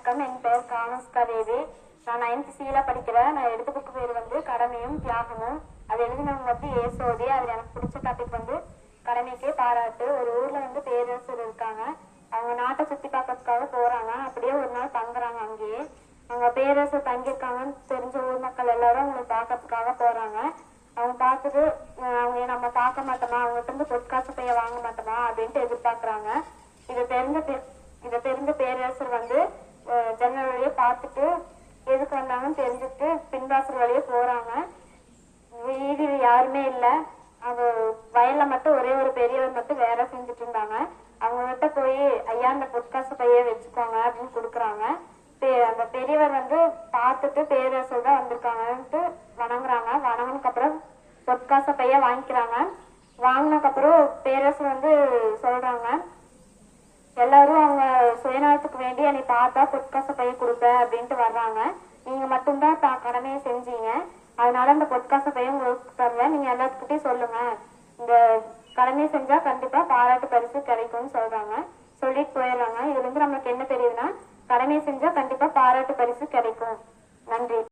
வணக்கம். என் பெயர் கானுஷ்கா தேவி. நான் 9th C படிக்கிறேன். நான் எடுத்த புக்கு பேர் வந்து கடமையும் தியாகமும். அது எழுதினவங்க வந்து ஏசோதி. அதில் எனக்கு பிடிச்ச டாபிக் வந்து கடமைக்கே பாராட்டு. ஒரு ஊர்ல வந்து பேரரசர் இருக்காங்க. அவங்க நாட்டை சுத்தி பார்க்கறதுக்காக போறாங்க. அப்படியே ஒரு நாள் தங்குறாங்க. அங்கேயே அவங்க பேரரசர் தங்கியிருக்காங்கன்னு தெரிஞ்ச ஊர் மக்கள் எல்லாரும் அவங்களை பார்க்கறதுக்காக போறாங்க. அவங்க பார்த்துட்டு அவங்க நம்ம பார்க்க மாட்டோமா, அவங்ககிட்ட இருந்து பொற்காசு பைய வாங்க மாட்டோமா அப்படின்ட்டு எதிர்பார்க்கறாங்க. இதை தெரிஞ்ச பேரரசர் வந்து ஜன்னல் வழியே பார்த்துட்டு எதுக்கு வந்தாங்கன்னு தெரிஞ்சுட்டு பின்வாசல் வழியே போறாங்க. வீதியில் யாருமே இல்லை. அது வயல்ல மட்டும் ஒரே ஒரு பெரியவர் மட்டும் வேலை செஞ்சுட்டு இருந்தாங்க. அவங்க கிட்ட போய் ஐயா அந்த பொற்காசு பைய வச்சுக்கோங்க அப்படின்னு கொடுக்குறாங்க. அந்த பெரியவர் வந்து பார்த்துட்டு பேரரசர் தான் வந்திருக்காங்கன்ட்டு வணங்குறாங்க. வணங்கினதுக்கு அப்புறம் பொற்காசு பைய வாங்கிக்கிறாங்க. வாங்கினதுக்கு அப்புறம் பேரரசர் வந்து சொல்றாங்க, எல்லாரும் அவங்க சுயநலத்துக்கு வேண்டி என்னை பார்த்தா பொற்காசு பைய கொடுப்ப அப்படின்ட்டு வர்றாங்க. நீங்க மட்டும்தான் கடமையை செஞ்சீங்க, அதனால இந்த பொற்காசு பைய உங்களுக்கு தருவேன், நீங்க எல்லாத்துக்கிட்டையும் சொல்லுங்க, இந்த கடமையை செஞ்சா கண்டிப்பா பாராட்டு பரிசு கிடைக்கும்னு சொல்றாங்க. சொல்லிட்டு போயிடுறாங்க. இதுல இருந்து நம்மளுக்கு என்ன தெரியுதுன்னா, கடமையை செஞ்சா கண்டிப்பா பாராட்டு பரிசு கிடைக்கும். நன்றி.